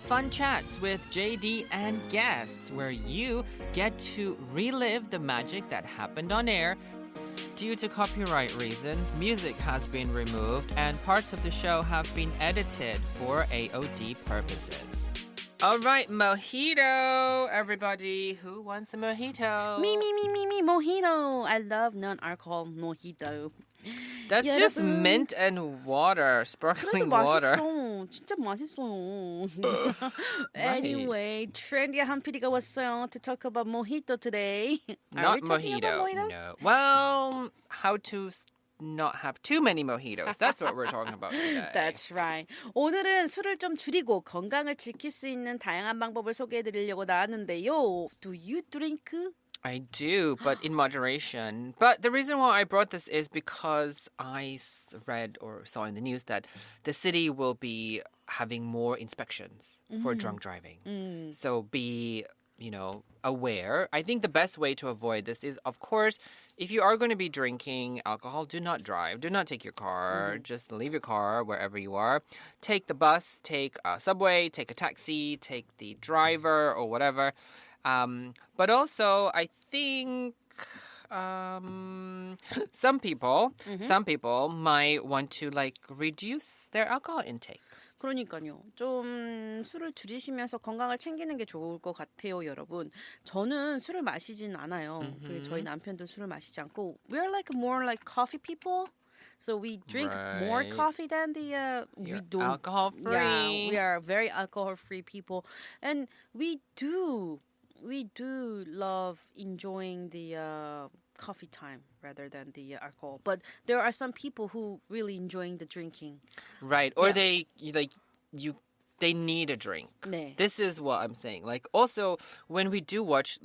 fun chats with JD and guests where you get to relive the magic that happened on air. Due to copyright reasons, music has been removed and parts of the show have been edited for AOD purposes. All right, mojito, everybody. Who wants a mojito? Me, mojito. I love non-alcohol mojito. That's just 여러분. mint and water, 그래도 sparkling water. 맛있어. 진짜 맛있어요. Anyway, trendy한 PD가 왔어요 to talk about mojito today. Are we Not talking about mojito. No. Well, how to not have too many mojitos. That's what we're talking about today. That's right. 오늘은 술을 좀 줄이고 건강을 지킬 수 있는 다양한 방법을 소개해드리려고 나왔는데요. Do you drink? I do, but in moderation. But the reason why I brought this is because I read or saw in the news that the city will be having more inspections for drunk driving. So be, aware. I think the best way to avoid this is, of course, if you are going to be drinking alcohol, do not drive. Do not take your car. Just leave your car wherever you are. Take the bus, take a subway, take a taxi, take the driver or whatever. But also, I think some people might want to reduce their alcohol intake. 그러니까요. 좀 술을 줄이시면서 건강을 챙기는 게 좋을 것 같아요, 여러분. 저는 술을 마시진 않아요. 그리고 저희 남편도 술을 마시지 않고 we're more like coffee people. So we drink more Right. coffee than we You're don't. alcohol free. Yeah, we are very alcohol free people, and we do love enjoying the coffee time rather than the alcohol. But there are some people who really enjoying the drinking. Right. Or Yeah. they need a drink. 네. This is what I'm saying. Also when we do watch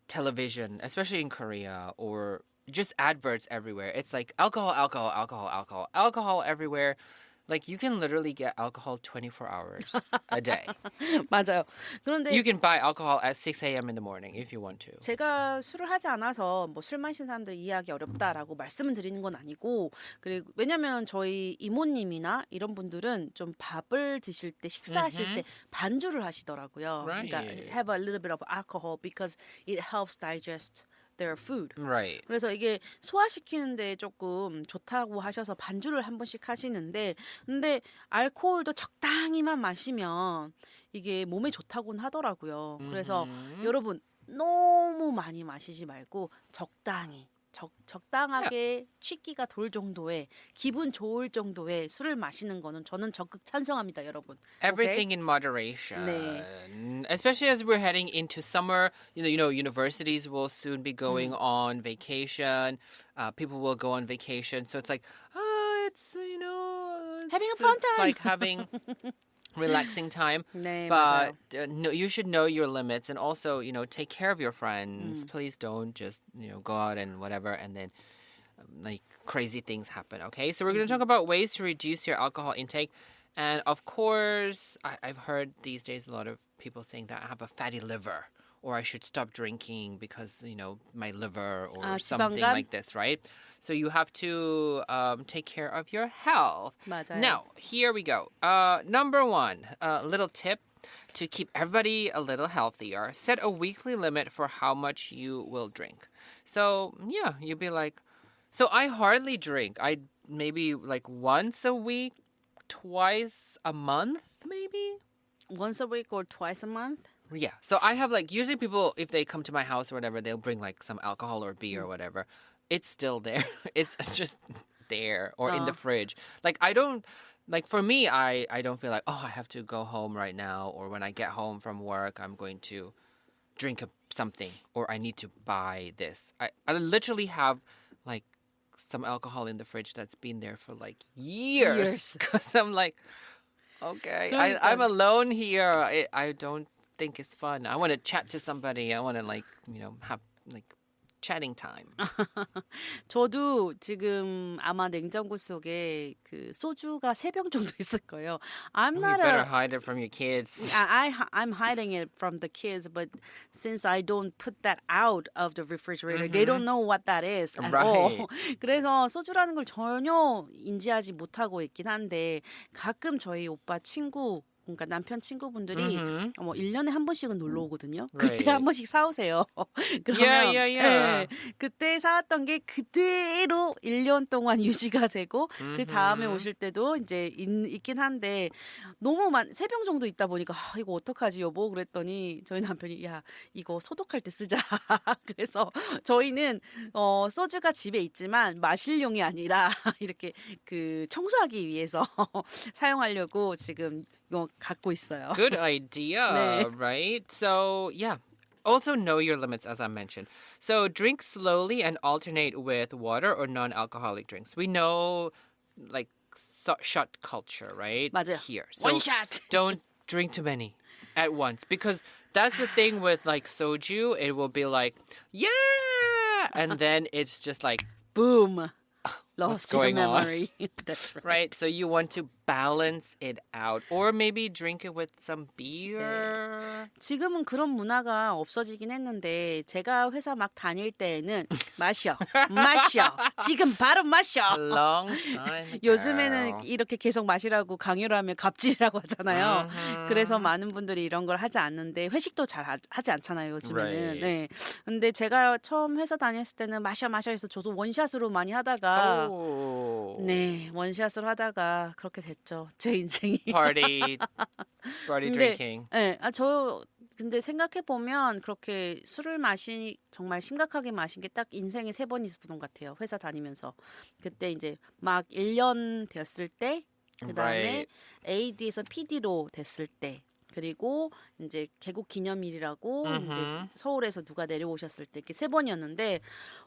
television, especially in Korea or just adverts everywhere, it's like alcohol everywhere. You can literally get alcohol 24 hours a day. 맞아요. 그런데 You can buy alcohol at 6 a.m. in the morning if you want to. 제가 술을 하지 않아서 술 마신 사람들 이해하기 어렵다라고 말씀을 드리는 건 아니고 그리고 왜냐면 저희 이모님이나 이런 분들은 좀 밥을 드실 때 식사하실 때 반주를 하시더라고요. 그러니까 Right. have a little bit of alcohol because it helps digest their food. Right. 그래서 이게 소화시키는데 조금 좋다고 하셔서 반주를 한 번씩 하시는데 근데 알코올도 적당히만 마시면 이게 몸에 좋다고는 하더라고요. 그래서 여러분 너무 많이 마시지 말고 적당하게 취기가 돌 정도의 기분 좋을 정도의 술을 마시는 거는 저는 적극 찬성합니다, 여러분. Everything in moderation. 네. Especially as we're heading into summer, universities will soon be going on vacation. People will go on vacation. So it's it's Having a fun time. Like having relaxing time. 네, But 맞아요. no, you should know your limits and also, take care of your friends. Please don't just, go out and whatever and then crazy things happen. Okay, so we're going to talk about ways to reduce your alcohol intake. And of course, I've heard these days a lot of people saying that I have a fatty liver or I should stop drinking because, my liver or something 지방간? like this, right? So you have to take care of your health. 맞아요. Now, here we go. Number one, little tip to keep everybody a little healthier. Set a weekly limit for how much you will drink. So, yeah, you'd be like, so I hardly drink. I maybe once a week, twice a month, maybe. Once a week or twice a month? Yeah. So I have usually people, if they come to my house or whatever, they'll bring some alcohol or beer or whatever. It's still there. It's just there or in the fridge. I don't, for me, I don't feel I have to go home right now or when I get home from work, I'm going to drink something or I need to buy this. I literally have some alcohol in the fridge that's been there for years. Because I'm okay, 그러니까. I'm alone here. I don't think it's fun. I want to chat to somebody. I want to have chatting time. 저도 지금 아마 냉장고 속에 그 소주가 3병 정도 있을 거예요. I'm You not better a hide it from your kids. I'm hiding it from the kids, but since I don't put that out of the refrigerator, they don't know what that is at all. Right. 그래서 소주라는 걸 전혀 인지하지 못하고 있긴 한데 가끔 저희 오빠 친구 그러니까 남편 친구분들이 Mhm. 뭐 1년에 한 번씩은 놀러 오거든요. Right. 그때 한 번씩 사오세요. Yeah, 그러면 yeah, yeah. 예, 그때 사왔던 게 그대로 1년 동안 유지가 되고 그 다음에 Mhm. 오실 때도 이제 있긴 한데 너무 세 병 정도 있다 보니까 이거 어떡하지 여보 그랬더니 저희 남편이 야 이거 소독할 때 쓰자. 그래서 저희는 소주가 집에 있지만 마실용이 아니라 이렇게 그 청소하기 위해서 사용하려고 지금 이거 갖고 있어요. Good 네. idea, right? So, yeah. Also know your limits, as I mentioned. So, drink slowly and alternate with water or non-alcoholic drinks. We know, like, shot culture, right? 맞아요. Here. So, 원샷. don't drink too many at once because that's the thing with, like, soju. It will be like, yeah! And then it's just like, Boom. what's Lost your going on? memory. That's right. Right? So you want to balance it out. Or maybe drink it with some beer. 지금은 그런 문화가 없어지긴 했는데 제가 회사 막 다닐 때에는 마셔. 지금 바로 마셔. A long time ago. 요즘에는 이렇게 계속 마시라고 강요를 하면 갑질이라고 하잖아요. 그래서 많은 분들이 이런 걸 하지 않는데 회식도 잘 하지 않잖아요, 요즘에는. Right. 네. 근데 제가 처음 회사 다녔을 때는 마셔 해서 저도 원샷으로 많이 하다가 Oh. 네, 원샷을 하다가 그렇게 됐죠. 제 인생이. Party 근데 drinking. 네, 근데 생각해 보면 그렇게 술을 정말 심각하게 마신 게 딱 인생에 3번 있었던 것 같아요. 회사 다니면서. 그때 이제 막 1년 되었을 때, 그다음에 Right. AD에서 PD로 됐을 때, 그리고 이제 개국 기념일이라고 이제 서울에서 누가 내려오셨을 때 이렇게 3번이었는데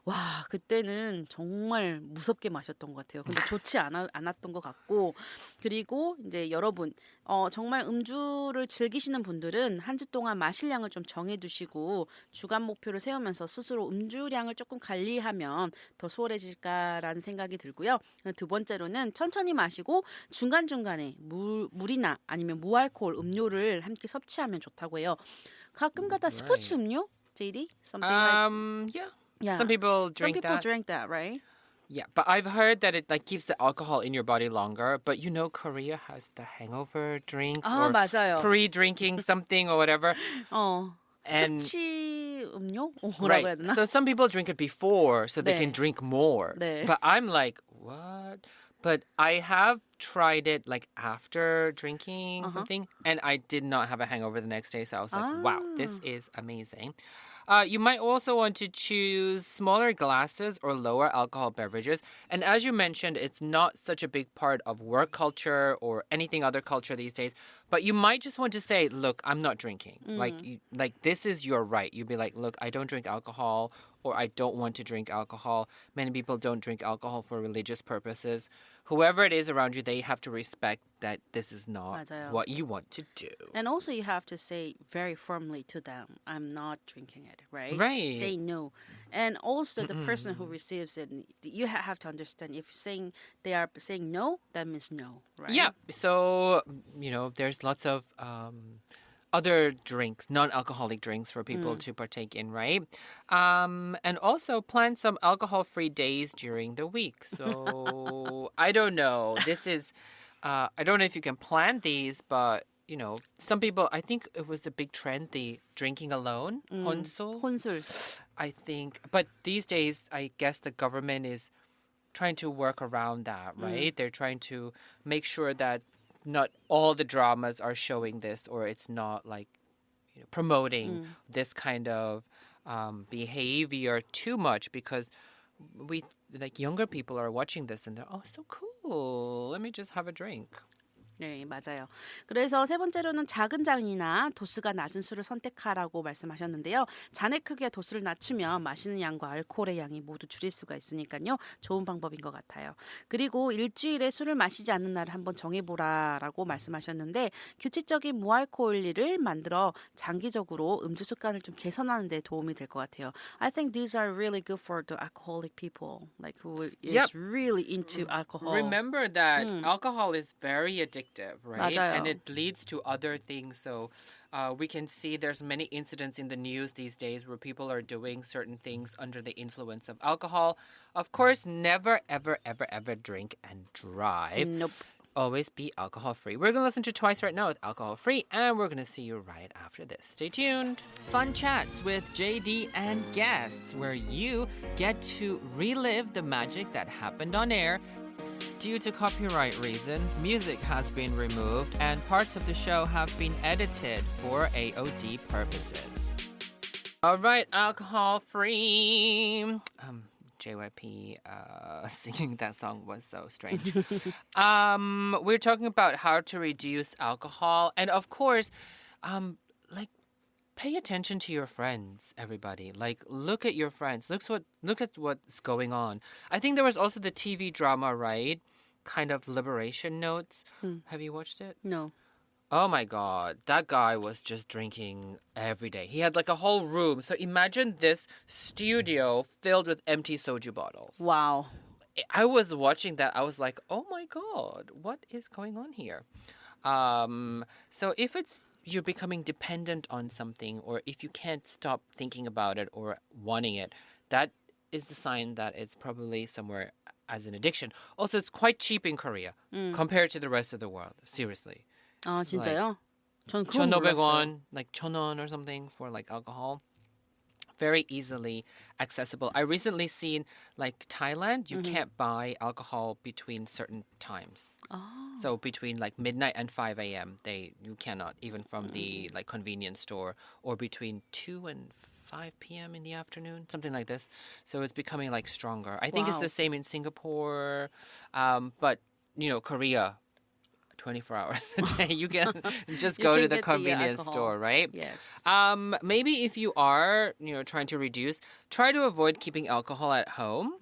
와 그때는 정말 무섭게 마셨던 것 같아요. 근데 좋지 않았던 것 같고 그리고 이제 여러분 정말 음주를 즐기시는 분들은 한 주 동안 마실 양을 좀 정해두시고 주간 목표를 세우면서 스스로 음주량을 조금 관리하면 더 수월해질까라는 생각이 들고요. 두 번째로는 천천히 마시고 중간중간에 물이나 아니면 무알코올 음료를 함께 섭취하면 좋다고 해요. 가끔가다 스포츠 음료, JD? Something like Yeah. yeah. Some people Some drink people that. drink that, right? Yeah, but I've heard that it like keeps the alcohol in your body longer. But you know, Korea has the hangover drinks or 맞아요. pre-drinking something or whatever. And 숙취 음료? 뭐라고 right. 해야 되나? So some people drink it before so they can 네. drink more. 네. But I'm like, what? But I have tried it like after drinking something and I did not have a hangover the next day. So I was like, wow, this is amazing. You might also want to choose smaller glasses or lower alcohol beverages. And as you mentioned, it's not such a big part of work culture or anything other culture these days. But you might just want to say, look, I'm not drinking. Like this is your right. You'd be like, look, I don't drink alcohol or I don't want to drink alcohol. Many people don't drink alcohol for religious purposes. Whoever it is around you, they have to respect that this is not 맞아요. what you want to do. And also you have to say very firmly to them, I'm not drinking it, right? Right. Say no. And also the person who receives it, you have to understand if they are saying no, that means no, right? Yeah. So, there's lots of other drinks, non-alcoholic drinks for people to partake in, right? And also plan some alcohol-free days during the week. So I don't know. This is, I don't know if you can plan these, but some people, I think it was a big trend, the drinking alone, 혼술. 혼술. I think, but these days, I guess the government is trying to work around that, right? They're trying to make sure that not all the dramas are showing this, or it's not like promoting this kind of behavior too much, because we like younger people are watching this and they're so cool. Let me just have a drink. 네, 맞아요. 그래서 세 번째로는 작은 잔이나 도수가 낮은 술을 선택하라고 말씀하셨는데요. 잔의 크기와 도수를 낮추면 마시는 양과 알코올의 양이 모두 줄일 수가 있으니까요. 좋은 방법인 것 같아요. 그리고 일주일에 술을 마시지 않는 날을 한번 정해보라라고 말씀하셨는데 규칙적인 무알코올리를 만들어 장기적으로 음주 습관을 좀 개선하는 데 도움이 될 것 같아요. I think these are really good for the alcoholic people, like who is really into alcohol. Remember that alcohol is very addictive. Right? 맞아요. And it leads to other things. So we can see there's many incidents in the news these days where people are doing certain things under the influence of alcohol. Of course, never, ever, ever, ever drink and drive. Nope. always be alcohol free. We're going to listen to Twice right now with alcohol free, and we're going to see you right after this. Stay tuned. Fun chats with JD and guests, where you get to relive the magic that happened on air. Due to copyright reasons, music has been removed and parts of the show have been edited for AOD purposes. All right, alcohol free. JYP singing that song was so strange. We're talking about how to reduce alcohol, and of course, like pay attention to your friends, everybody. Like look at your friends. Look at what's going on. I think there was also the TV drama, right? Kind of Liberation Notes. Have you watched it? No. Oh my God, that guy was just drinking every day. He had like a whole room. So imagine this studio filled with empty soju bottles. Wow. I was watching that. I was like, oh my God, what is going on here? So if you're becoming dependent on something, or if you can't stop thinking about it or wanting it, that is the sign that it's probably somewhere as an addiction. Also, it's quite cheap in Korea compared to the rest of the world. Seriously. 아, 진짜요? 전 그건 몰랐어요. 1,500원, like 1,000원 or something for like alcohol. Very easily accessible. I recently seen like Thailand, you can't buy alcohol between certain times. So between like midnight and 5 a.m. you cannot, even from the like convenience store, or between 2 and 5 p.m. in the afternoon, something like this. So it's becoming like stronger. I think it's Wow. the same in Singapore, but Korea. 24 hours a day. You can just You go can to the get the convenience alcohol. store, right? Yes. Maybe if you are, trying to reduce, try to avoid keeping alcohol at home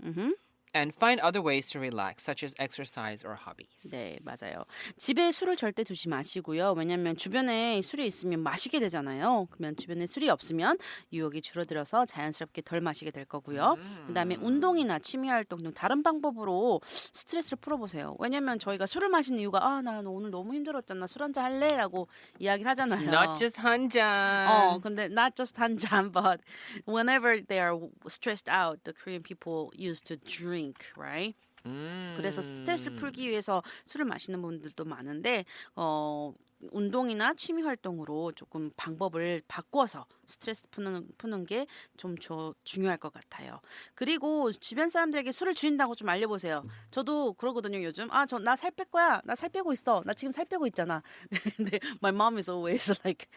and find other ways to relax, such as exercise or hobbies. 네, 맞아요. 집에 술을 절대 두지 마시고요. 왜냐하면 주변에 술이 있으면 마시게 되잖아요. 그러면 주변에 술이 없으면 유혹이 줄어들어서 자연스럽게 덜 마시게 될 거고요. 그다음에 운동이나 취미 활동 등 다른 방법으로 스트레스를 풀어보세요. 왜냐하면 저희가 술을 마시는 이유가 나 오늘 너무 힘들었잖아. 술 한잔 할래라고 이야기를 하잖아요. Not just 한 잔. 근데 not just 한 잔, but whenever they are stressed out, the Korean people used to drink, right? 그래서 스트레스 풀기 위해서 술을 마시는 분들도 많은데 운동이나 취미 활동으로 조금 방법을 바꿔서 스트레스 푸는 게 좀 중요할 것 같아요. 그리고 주변 사람들에게 술을 줄인다고 좀 알려보세요. 저도 그러거든요, 요즘. 나 살 뺄 거야. 나 살 빼고 있어. 나 지금 살 빼고 있잖아. 근데 my mom is always like,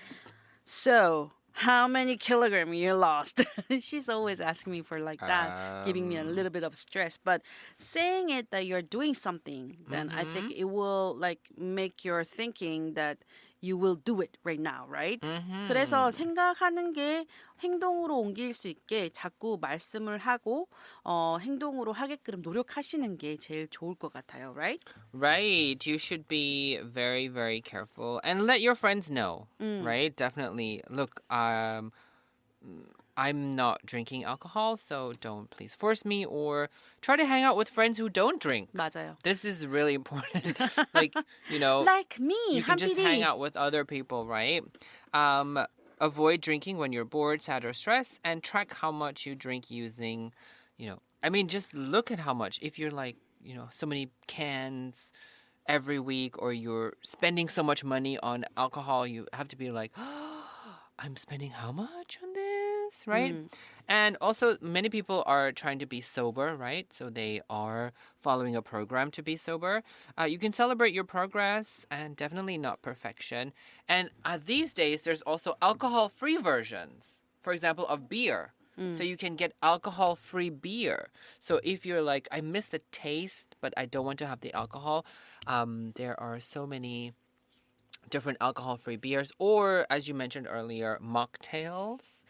so how many kilograms you lost? She's always asking me for like that, giving me a little bit of stress. But saying it that you're doing something, then I think it will like make your thinking that you will do it right now, right? 그래서 생각하는 게 행동으로 옮길 수 있게 자꾸 말씀을 하고 행동으로 하게끔 노력하시는 게 제일 좋을 것 같아요, right? Right. You should be very, very careful and let your friends know, right? Definitely. Look, I'm not drinking alcohol, so don't please force me, or try to hang out with friends who don't drink. 맞아요. This is really important. Like, Like me, you can just hang 한PD. out with other people, right? Avoid drinking when you're bored, sad, or stressed, and track how much you drink using, just look at how much. If you're like, so many cans every week, or you're spending so much money on alcohol, you have to be like, I'm spending how much on this, right? And also, many people are trying to be sober, right? So they are following a program to be sober. You can celebrate your progress and definitely not perfection. And these days, there's also alcohol-free versions, for example, of beer. So you can get alcohol-free beer. So if you're like, I miss the taste, but I don't want to have the alcohol, there are so many different alcohol-free beers, or as you mentioned earlier, mocktails,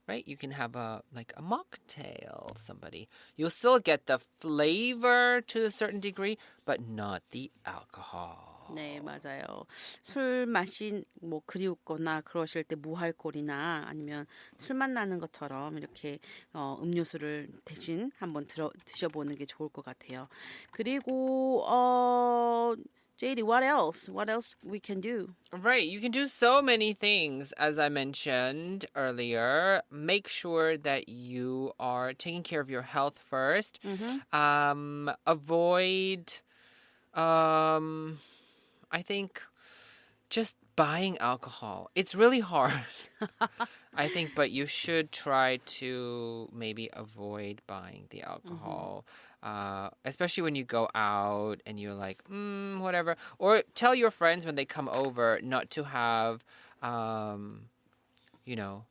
right? You can have a mocktail, somebody. You'll still get the flavor to a certain degree, but not the alcohol. 네, 맞아요. 술 마신 그리웠거나 그러실 때 무알콜이나 아니면 술맛 나는 것처럼 이렇게 음료수를 대신 한번 드셔보는 게 좋을 것 같아요. 그리고 JD, what else? What else we can do? Right, you can do so many things, as I mentioned earlier. Make sure that you are taking care of your health first. Avoid I think just buying alcohol, it's really hard. I think, but you should try to maybe avoid buying the alcohol, especially when you go out and you're like, whatever. Or tell your friends when they come over not to have, you know,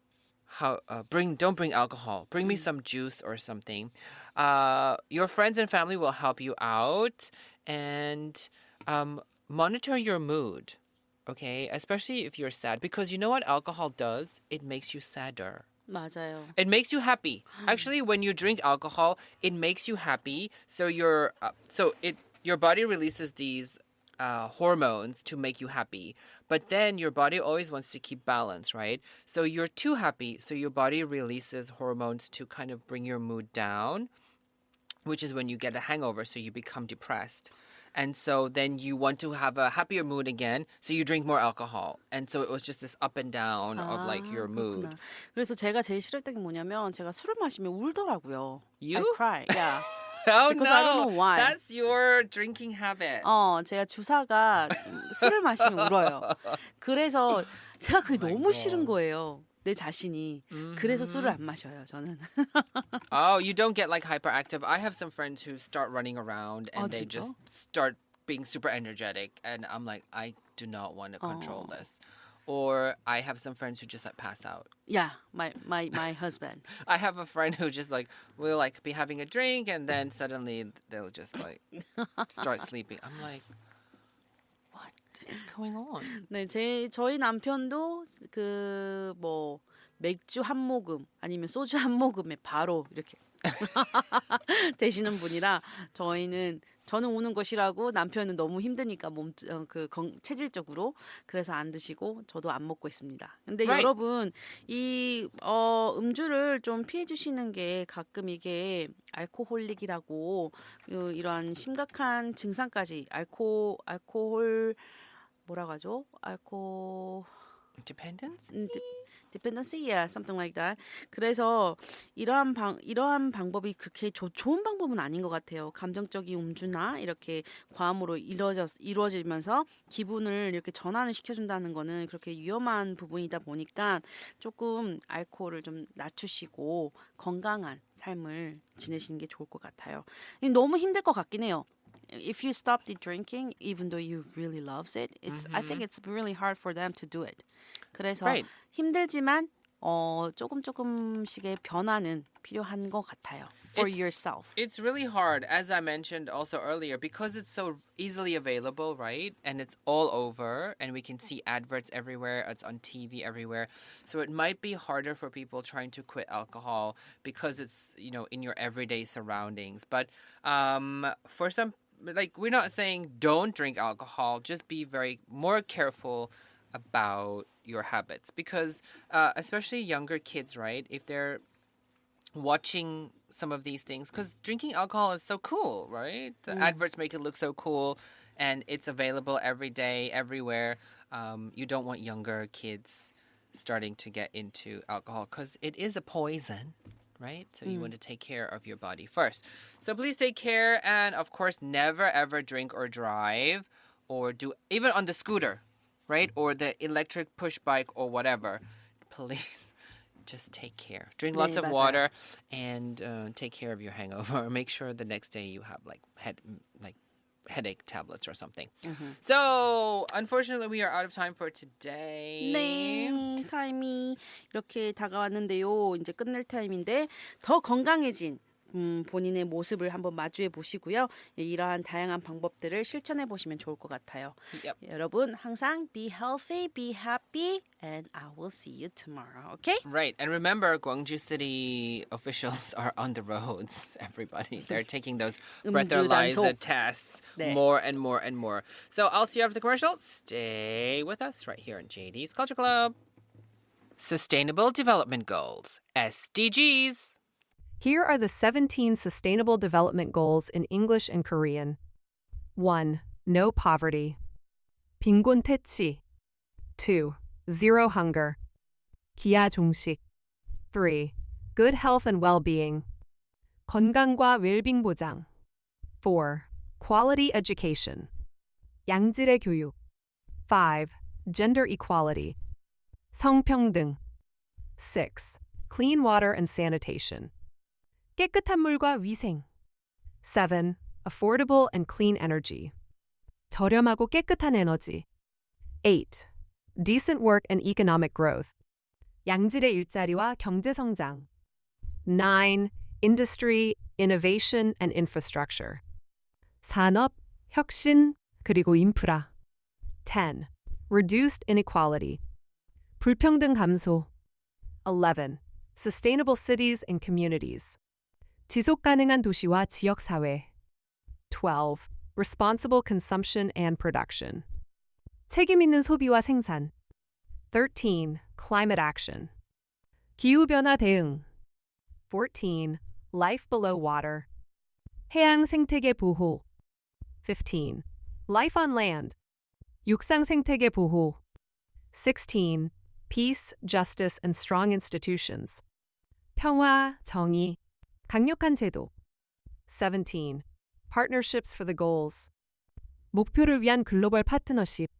don't bring alcohol. Bring me some juice or something. Your friends and family will help you out and monitor your mood. Okay, especially if you're sad, because you know what alcohol does? It makes you sadder. 맞아요. It makes you happy. Actually, when you drink alcohol, it makes you happy. So your body releases these hormones to make you happy. But then your body always wants to keep balance, right? So you're too happy. So your body releases hormones to kind of bring your mood down, which is when you get a hangover. So you become depressed. And so then you want to have a happier mood again, so you drink more alcohol. And so it was just this up and down of like your mood. 그렇구나. 그래서 제가 제일 싫었던 게 뭐냐면 제가 술을 마시면 울더라고요. You? I cry. Yeah. Oh Because no, I don't know why. that's your drinking habit. 제가 주사가 술을 마시면 울어요. 그래서 제가 그게 너무 싫은 거예요. 내 자신이. 그래서 술을 안 마셔요, 저는. Oh, you don't get like hyperactive. I have some friends who start running around and they 진짜? just start being super energetic, and I'm like, I do not want to control this. Or I have some friends who just like pass out. Yeah, my husband. I have a friend who just like will like be having a drink and then suddenly they'll just like start sleeping. I'm like, what is going on? 네, 저희 남편도 그 뭐 맥주 한 모금 아니면 소주 한 모금에 바로 이렇게 되시는 분이라 저는 우는 거 싫어하고 남편은 너무 힘드니까 체질적으로 그래서 안 드시고 저도 안 먹고 있습니다. 근데 Right. 여러분 이 음주를 좀 피해 주시는 게 가끔 이게 알코올릭이라고 이러한 심각한 증상까지 알코올 뭐라고 하죠? Dependence? dependency, yeah, something like that. 그래서 이러한 방법이 그렇게 좋은 방법은 아닌 것 같아요. 감정적인 음주나 이렇게 과음으로 이루어지면서 기분을 이렇게 전환을 시켜준다는 거는 그렇게 위험한 부분이다 보니까 조금 알코올을 좀 낮추시고 건강한 삶을 지내시는 게 좋을 것 같아요. 너무 힘들 것 같긴 해요. If you stop the drinking, even though you really loves it, I think it's really hard for them to do it. 그래서 Right. 힘들지만 조금씩의 변화는 필요한 것 같아요. For yourself. It's really hard, as I mentioned also earlier, because it's so easily available, right? And it's all over, and we can see adverts everywhere. It's on TV everywhere. So it might be harder for people trying to quit alcohol because it's, in your everyday surroundings. But for some, like, we're not saying don't drink alcohol, just be more careful about your habits, because especially younger kids, right? If they're watching some of these things, because drinking alcohol is so cool, right? The adverts make it look so cool, and it's available every day, everywhere. You don't want younger kids starting to get into alcohol because it is a poison, right? So you want to take care of your body first. So please take care, and of course, never ever drink or drive or do even on the scooter, right? Or the electric push bike or whatever. Please just take care. Drink lots 네, of 맞아요. water and take care of your hangover. Make sure the next day you have headache tablets or something. So, unfortunately, we are out of time for today. 네, 타임이 이렇게 다가왔는데요. 이제 끝낼 타임인데 더 건강해진 본인의 모습을 한번 마주해 보시고요. 이러한 다양한 방법들을 실천해 보시면 좋을 것 같아요. Yep. 여러분 항상 be healthy, be happy, and I will see you tomorrow. Okay? Right. And remember, Gwangju City officials are on the roads, everybody. They're taking those breathalyzer tests 네. more and more and more. So I'll see you after the commercial. Stay with us right here on JD's Culture Club. Sustainable Development Goals, SDGs. Here are the 17 Sustainable Development Goals in English and Korean. 1. No poverty. 빈곤 퇴치. 2. Zero hunger. 기아 종식. 3. Good health and well-being. 건강과 웰빙 보장. 4. Quality education. 양질의 교육. 5. Gender equality. 성평등. 6. Clean water and sanitation. 깨끗한 물과 위생. 7. Affordable and clean energy. 저렴하고 깨끗한 에너지. 8. Decent work and economic growth. 양질의 일자리와 경제 성장. 9. Industry, innovation and infrastructure. 산업, 혁신, 그리고 인프라. 10. Reduced inequality. 불평등 감소. 11. Sustainable cities and communities. 지속 가능한 도시와 지역 사회. 12. Responsible consumption and production. 책임 있는 소비와 생산. 13. Climate action. 기후 변화 대응. 14. Life below water. 해양 생태계 보호. 15. Life on land. 육상 생태계 보호. 16. Peace, justice, and strong institutions. 평화, 정의, 강력한 제도. 17. Partnerships for the goals. 목표를 위한 글로벌 파트너십.